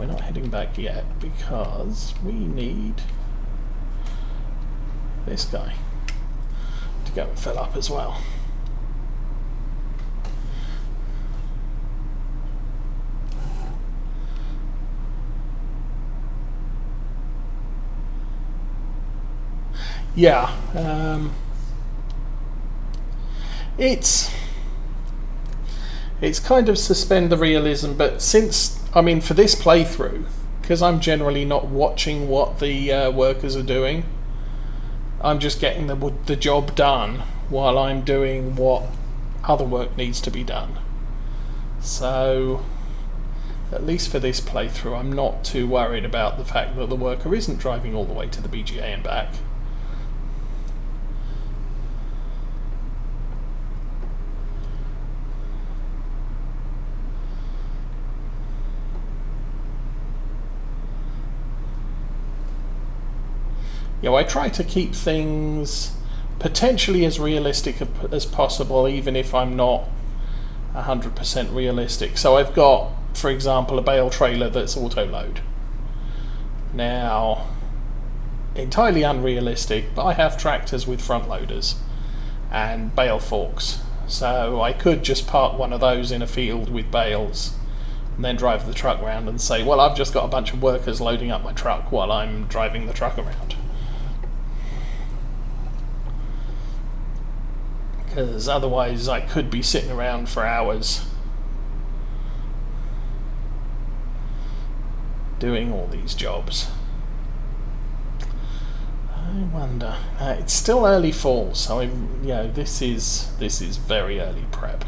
we're not heading back yet because we need this guy to go and fill up as well. Yeah, it's kind of suspend the realism, but since, I mean, for this playthrough, because I'm generally not watching what the workers are doing, I'm just getting the job done while I'm doing what other work needs to be done. So, at least for this playthrough, I'm not too worried about the fact that the worker isn't driving all the way to the BGA and back. You know, I try to keep things potentially as realistic as possible, even if I'm not 100% realistic. So I've got, for example, a bale trailer that's auto-load. Now, entirely unrealistic, but I have tractors with front loaders and bale forks. So I could just park one of those in a field with bales and then drive the truck around and say, well, I've just got a bunch of workers loading up my truck while I'm driving the truck around. Because otherwise I could be sitting around for hours doing all these jobs. I wonder. It's still early fall, so this is very early prep.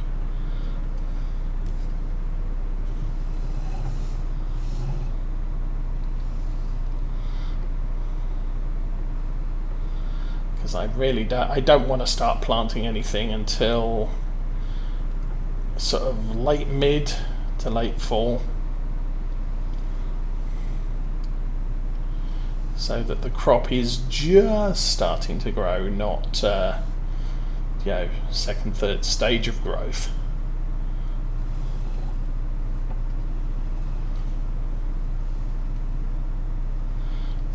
Because I don't want to start planting anything until sort of late mid to late fall, so that the crop is just starting to grow, not second, third stage of growth.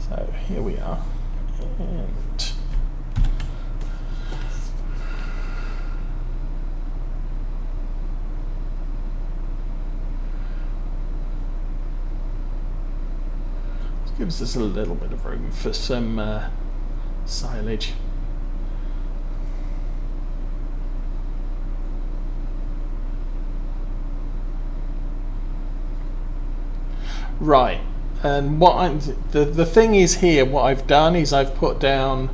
So here we are, and gives us a little bit of room for some silage. Right, and the thing is here, what I've done is I've put down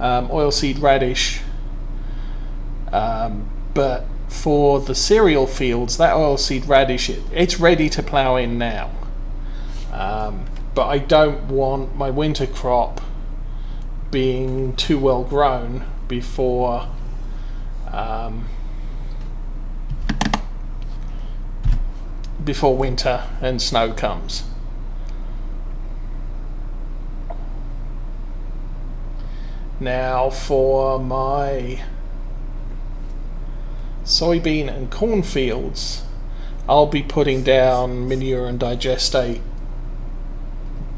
oilseed radish, but for the cereal fields, that oilseed radish, it's ready to plough in now. But I don't want my winter crop being too well grown before winter and snow comes. Now for my soybean and corn fields, I'll be putting down manure and digestate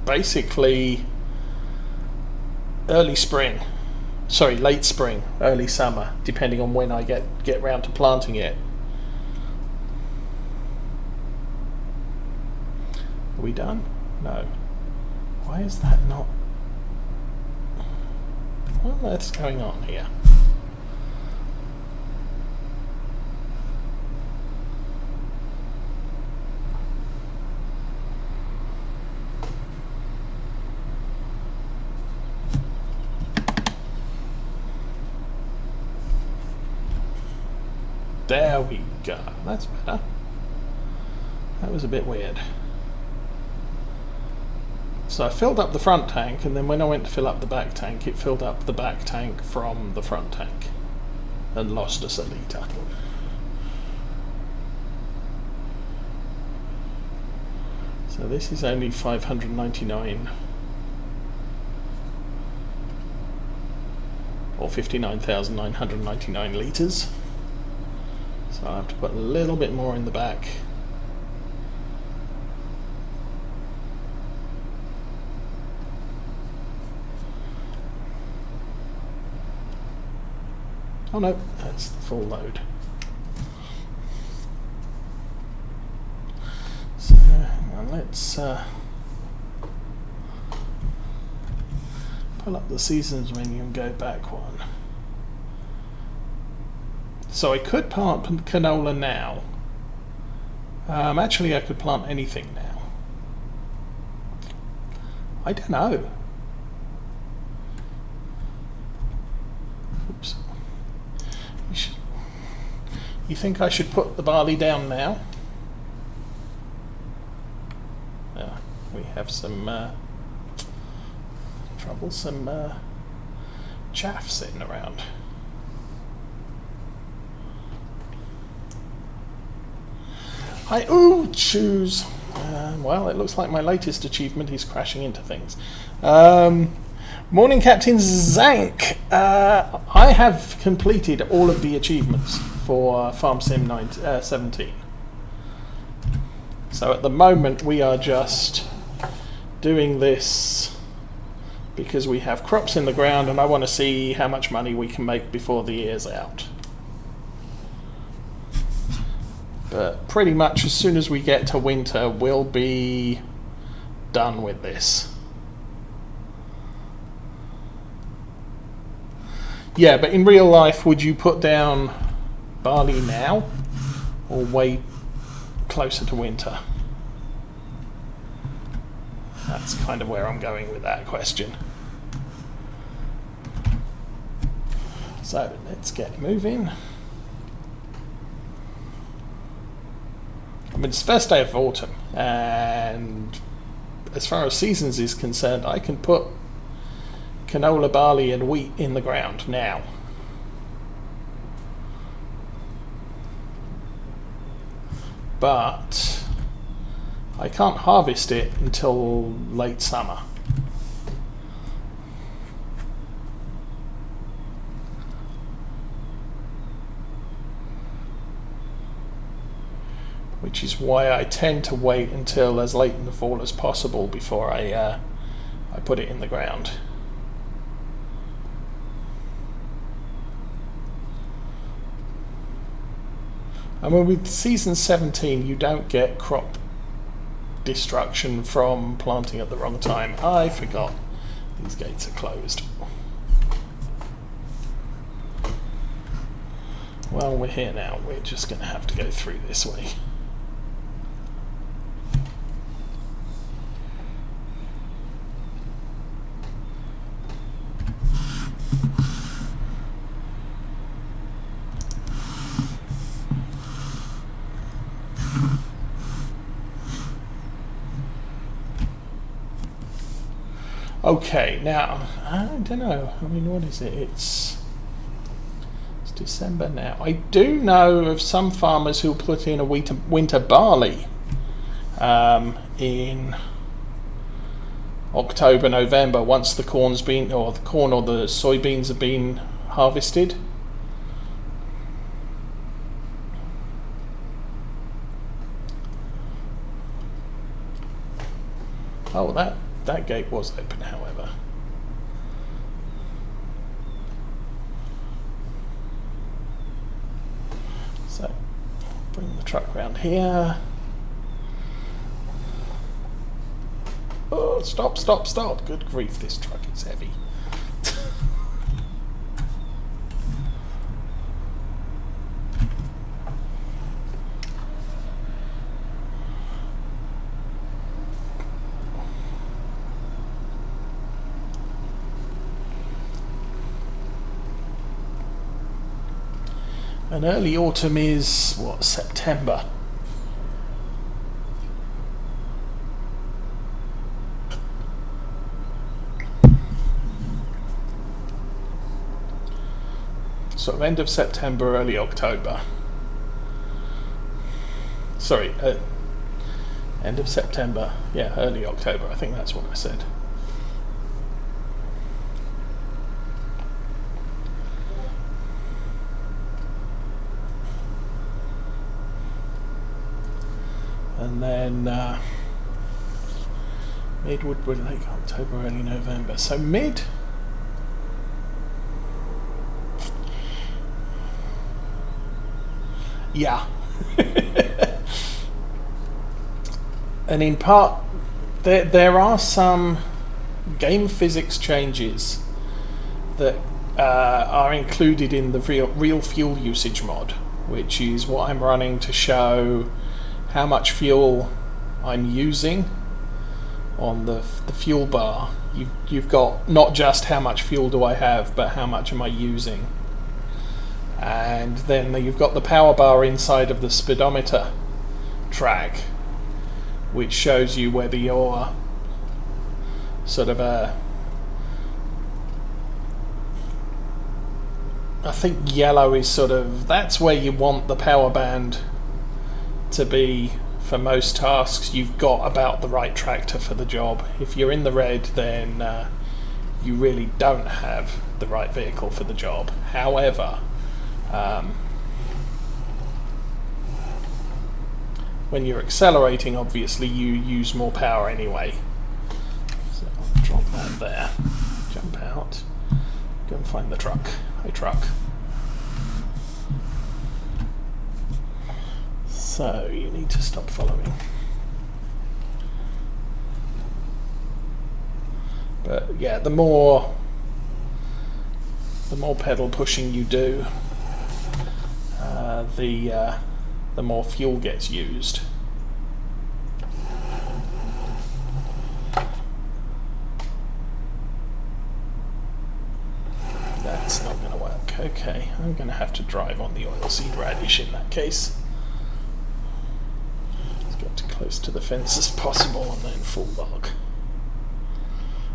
basically late spring, early summer, depending on when I get round to planting it. Are we done? No. Why is that not? What on earth's going on here? There we go. That's better. That was a bit weird. So I filled up the front tank, and then when I went to fill up the back tank, it filled up the back tank from the front tank and lost us a litre. So this is only 599 or 59,999 litres. So I'll have to put a little bit more in the back. Oh no, that's the full load. So hang on, let's pull up the seasons menu and go back one. So I could plant canola now. Actually, I could plant anything now. I don't know. Oops. You think I should put the barley down now? We have some troublesome chaff sitting around. Choose. Well, it looks like my latest achievement is crashing into things. Morning, Captain Zank. I have completed all of the achievements for Farm Sim 17. So at the moment we are just doing this because we have crops in the ground and I want to see how much money we can make before the year's out. But pretty much as soon as we get to winter, we'll be done with this. Yeah, but in real life, would you put down barley now or wait closer to winter? That's kind of where I'm going with that question. So let's get moving. I mean, it's the first day of autumn, and as far as seasons is concerned, I can put canola, barley and wheat in the ground now. But I can't harvest it until late summer. Which is why I tend to wait until as late in the fall as possible before I put it in the ground. I mean, with season 17, you don't get crop destruction from planting at the wrong time. I forgot these gates are closed. Well, we're here now. We're just going to have to go through this way. Okay, now, I don't know. I mean, what is it? It's December now. I do know of some farmers who put in a winter barley in October, November, once the corn's been, or the corn or the soybeans have been harvested. Oh, that gate was open, however. So, bring the truck around here. Oh, stop, stop, stop. Good grief, this truck is heavy. And early autumn is, what, September? Sort of end of September, early October. Sorry, end of September. Yeah, early October. I think that's what I said. And then mid Woodward Lake, October, early November. So mid. Yeah. And in part, there are some game physics changes that are included in the real fuel usage mod, which is what I'm running to show how much fuel I'm using on the fuel bar. You've got not just how much fuel do I have, but how much am I using. And then you've got the power bar inside of the speedometer track, which shows you whether you're sort of I think yellow is sort of, that's where you want the power band to be for most tasks. You've got about the right tractor for the job. If you're in the red, then you really don't have the right vehicle for the job. However, when you're accelerating, obviously you use more power anyway. So I'll drop that there, jump out, go and find the truck. Hey truck. So you need to stop following. But yeah, the more pedal pushing you do, the more fuel gets used. That's not going to work. Okay, I'm going to have to drive on the oilseed radish in that case. Let's get as close to the fence as possible and then full log.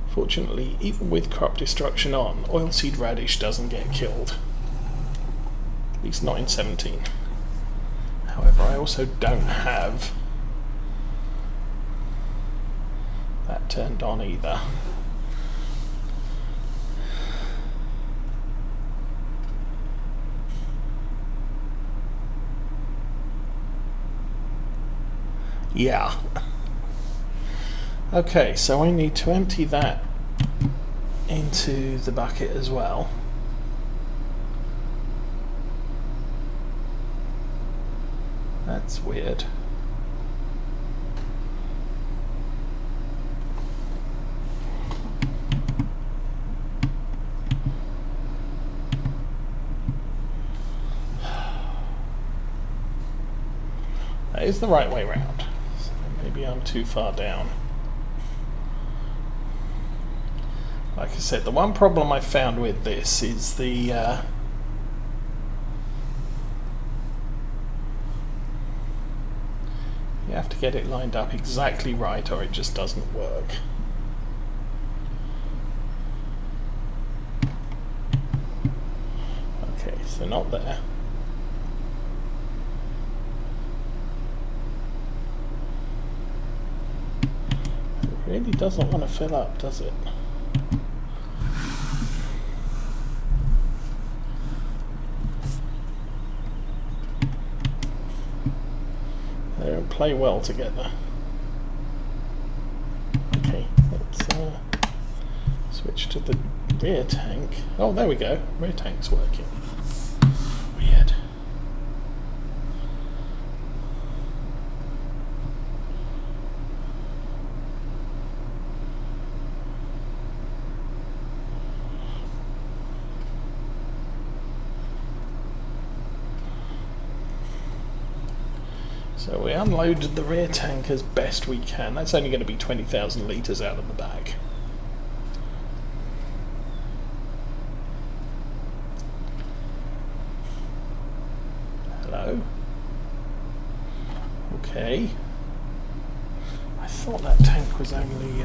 Fortunately, even with crop destruction on, oilseed radish doesn't get killed. At least not in 17. However, I also don't have that turned on either. Yeah. Okay, so I need to empty that into the bucket as well. That's weird. That is the right way round. So maybe I'm too far down. Like I said, the one problem I found with this is the you have to get it lined up exactly right or it just doesn't work. Okay, so not there. It really doesn't want to fill up, does it? They don't play well together. Okay, let's switch to the rear tank. Oh, there we go. Rear tank's working. Weird. So we unloaded the rear tank as best we can. That's only going to be 20,000 litres out of the bag. Hello? Okay. I thought that tank was only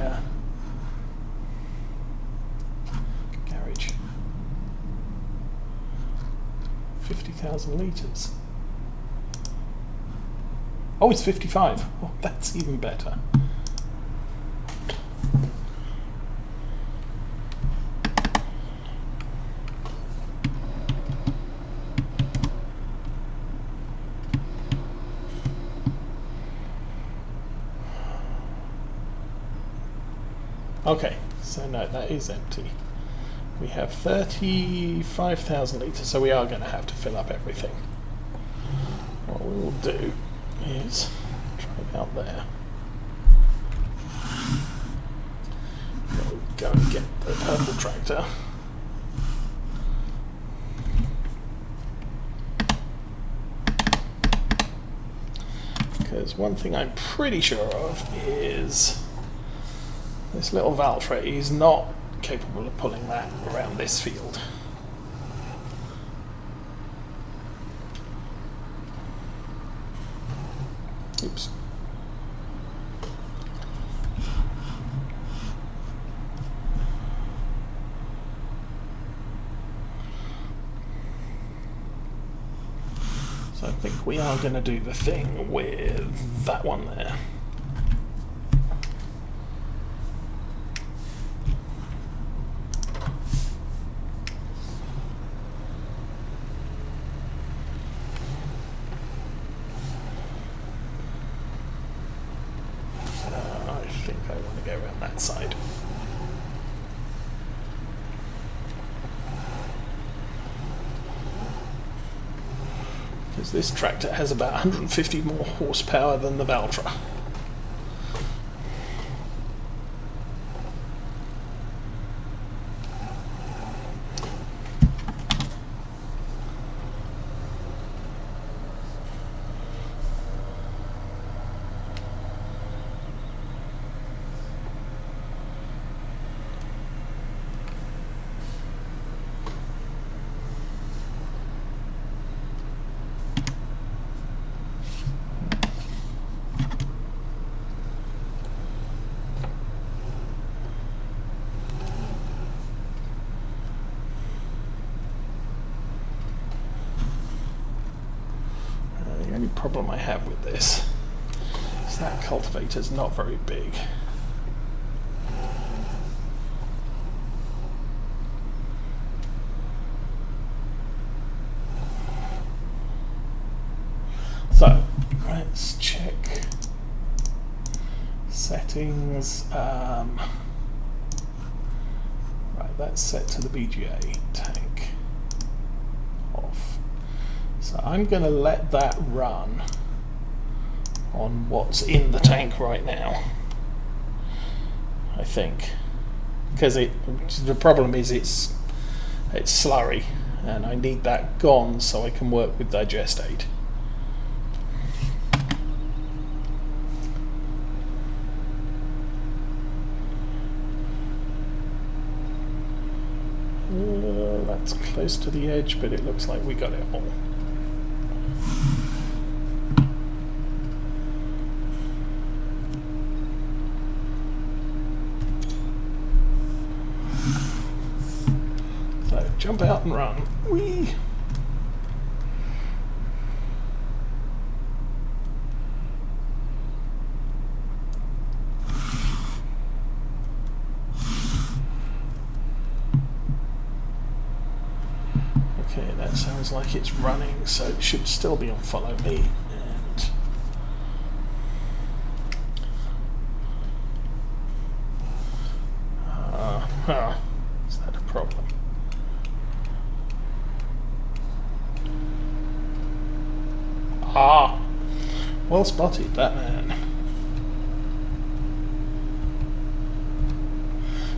garage. 50,000 litres. Oh, it's 55. Oh, that's even better. Okay, so no, that is empty. We have 35,000 litres, so we are going to have to fill up everything. what we'll do is try it out there. We'll go and get the purple tractor. Because one thing I'm pretty sure of is this little Valtra is not capable of pulling that around this field. Oops. So I think we are going to do the thing with that one there. I think I want to go around that side. Because this tractor has about 150 more horsepower than the Valtra. The only problem I have with this is that cultivator's not very big. So let's check settings. Right, that's set to the BGA tank off. So I'm going to let that run on what's in the tank right now, I think, because the problem is it's slurry, and I need that gone so I can work with digestate. That's close to the edge, but it looks like we got it all. So jump out and run. Whee! Okay, that sounds like it's running, so it should still be on follow me. And is that a problem? Ah, well spotted, that man.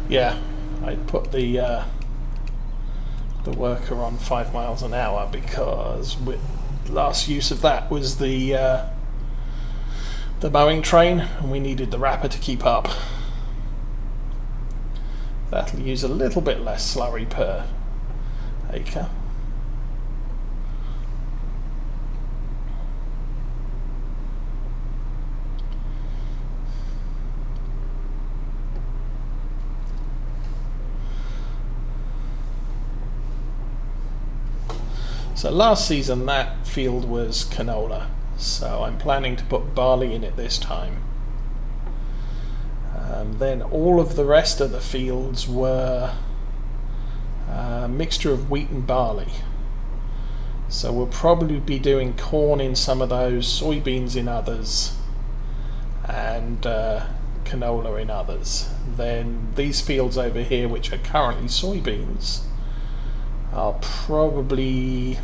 Yeah, I put the worker on 5 miles an hour because last use of that was the mowing train, and we needed the wrapper to keep up. That'll use a little bit less slurry per acre. So last season that field was canola, so I'm planning to put barley in it this time. Then all of the rest of the fields were a mixture of wheat and barley. So we'll probably be doing corn in some of those, soybeans in others, and canola in others. Then these fields over here, which are currently soybeans, are probably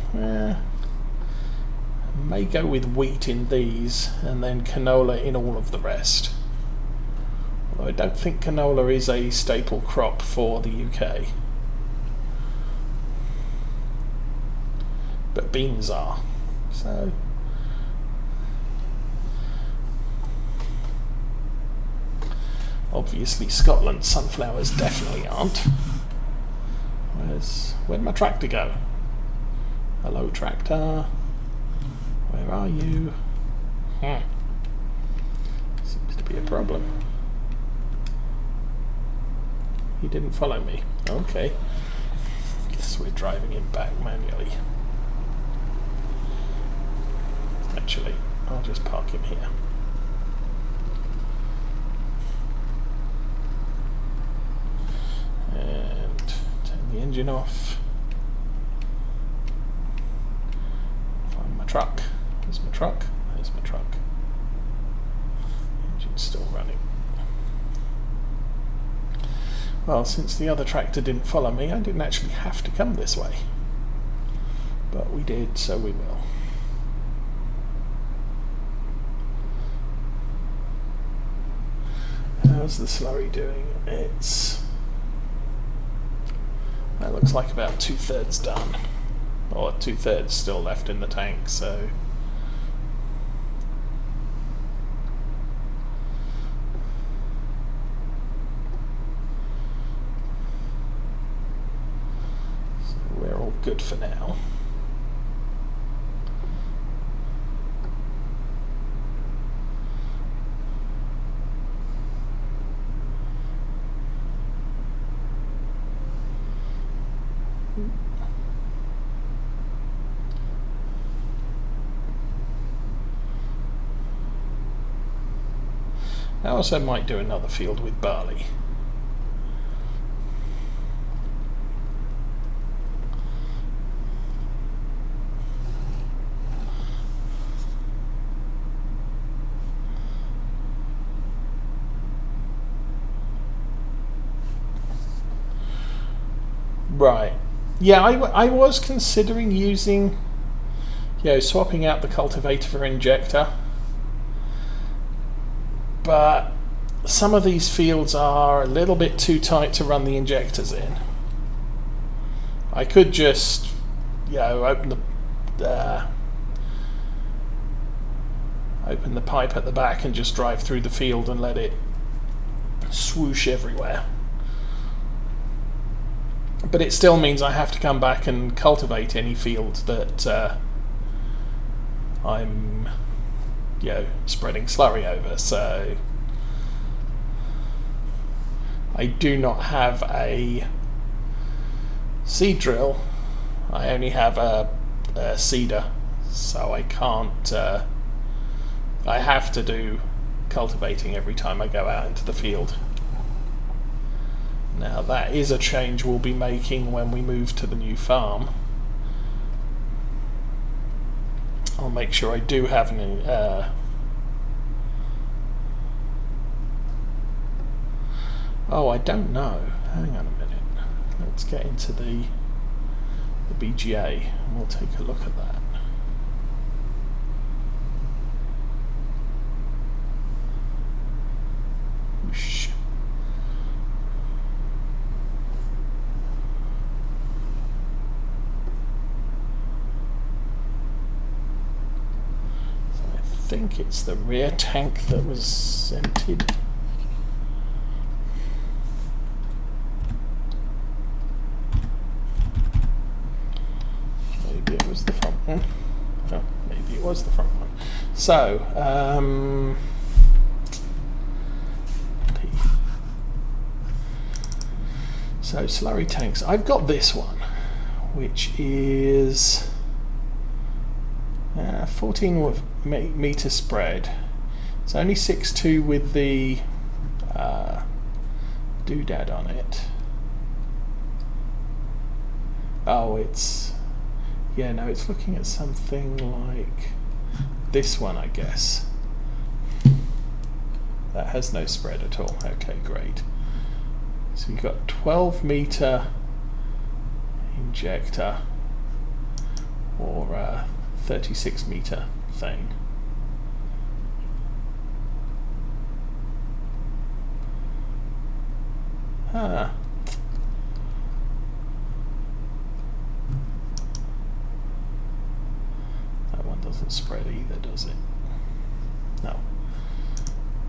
May go with wheat in these and then canola in all of the rest. Although I don't think canola is a staple crop for the UK. But beans are. So obviously Scotland sunflowers definitely aren't. Where'd my tractor go? Hello tractor. Where are you? Seems to be a problem. He didn't follow me. Okay. Guess we're driving him back manually. Actually, I'll just park him here. And turn the engine off. Find my truck. There's my truck. There's my truck. Engine's still running. Well, since the other tractor didn't follow me, I didn't actually have to come this way. But we did, so we will. How's the slurry doing? That looks like about 2/3 done. Or 2/3 still left in the tank, so we're all good for now. I also might do another field with barley. Right. Yeah, I was considering using, swapping out the cultivator for injector. But some of these fields are a little bit too tight to run the injectors in. I could just, open the pipe at the back and just drive through the field and let it swoosh everywhere. But it still means I have to come back and cultivate any field that I'm spreading slurry over. So I do not have a seed drill. I only have a seeder, so I can't I have to do cultivating every time I go out into the field. Now that is a change we'll be making when we move to the new farm. I'll make sure I do have any I don't know. Hang on a minute. Let's get into the BGA and we'll take a look at that. Whoosh. I think it's the rear tank that was emptied. Maybe it was the front one. Oh, maybe it was the front one. So, so slurry tanks. I've got this one, which is 14 meter spread. It's only 6.2 with the doodad on it. Oh, it's it's looking at something like this one, I guess. That has no spread at all. Okay, great. So you've got 12 meter injector or 36 metre thing. Ah. That one doesn't spread either, does it? No.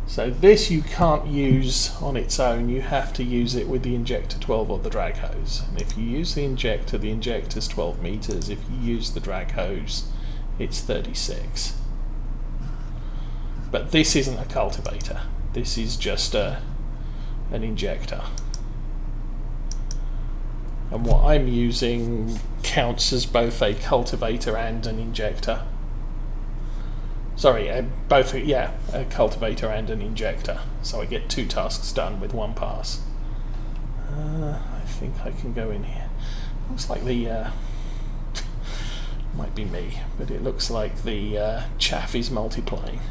So this you can't use on its own, you have to use it with the injector 12 or the drag hose. And if you use the injector's 12 metres. If you use the drag hose, it's 36. But this isn't a cultivator, this is just an injector. And what I'm using counts as both a cultivator and an injector. Sorry, a cultivator and an injector. So I get 2 tasks done with 1 pass. I think I can go in here. Looks like the... might be me, but it looks like the chaff is multiplying.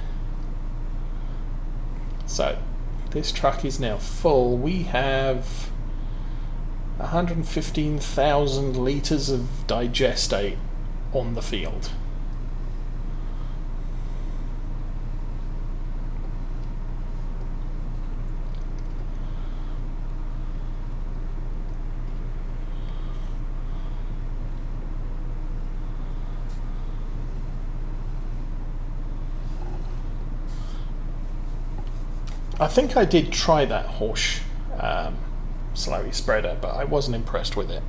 So, this truck is now full. We have 115,000 litres of digestate on the field. I think I did try that Horsch slurry spreader, but I wasn't impressed with it.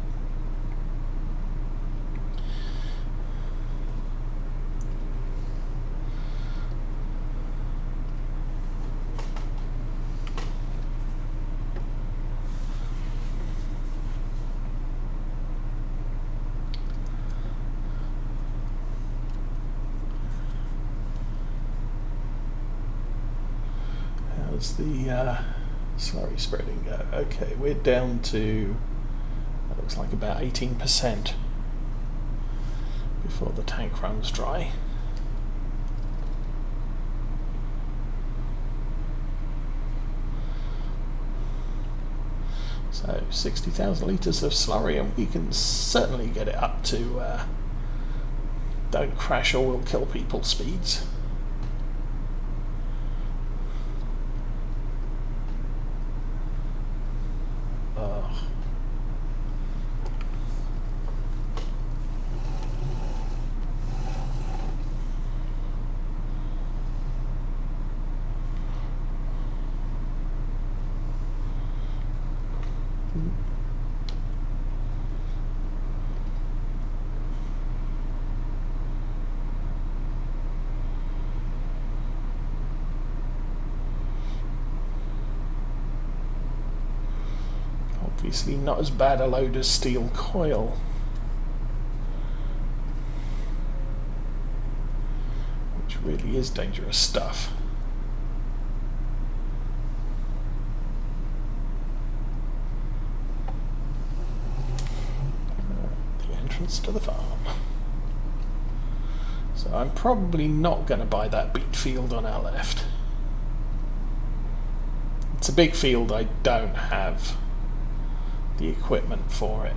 How's the slurry spreading go? Okay, we're down to, that looks like about 18% before the tank runs dry. So 60,000 litres of slurry, and we can certainly get it up to don't crash or we'll kill people speeds. Obviously not as bad a load as steel coil. Which really is dangerous stuff. The entrance to the farm. So I'm probably not going to buy that beet field on our left. It's a big field, I don't have the equipment for it,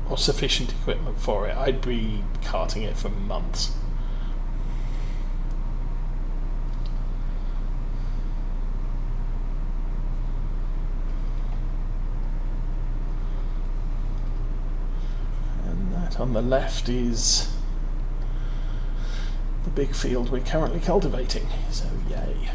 or sufficient equipment for it. I'd be carting it for months. And that on the left is the big field we're currently cultivating, so yay.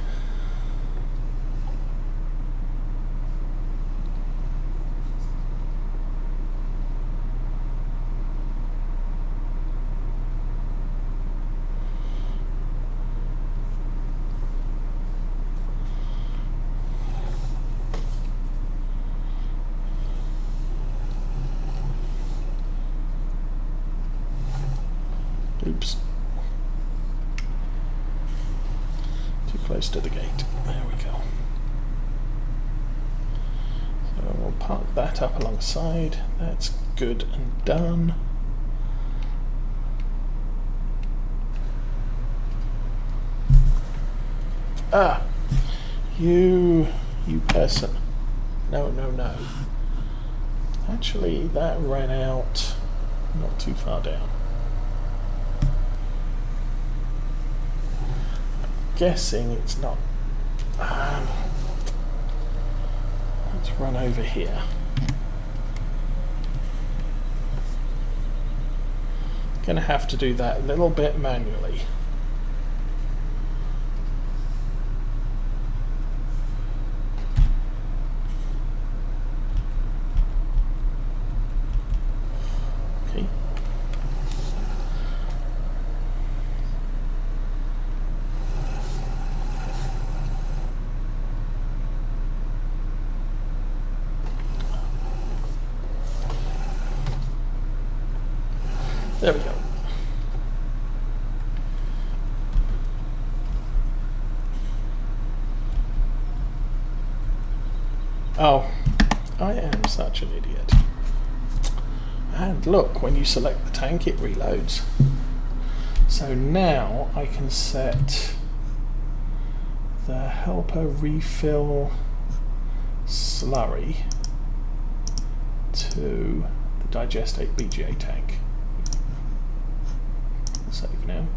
Oops. Too close to the gate. There we go. So we'll park that up alongside. That's good and done. Ah! You person. No. Actually, that ran out not too far down. guessing it's not. Let's run over here. Gonna have to do that a little bit manually. Okay. There we go. Oh, I am such an idiot. And look, when you select the tank, it reloads. So now I can set the helper refill slurry to the digestate BGA tank. Save now.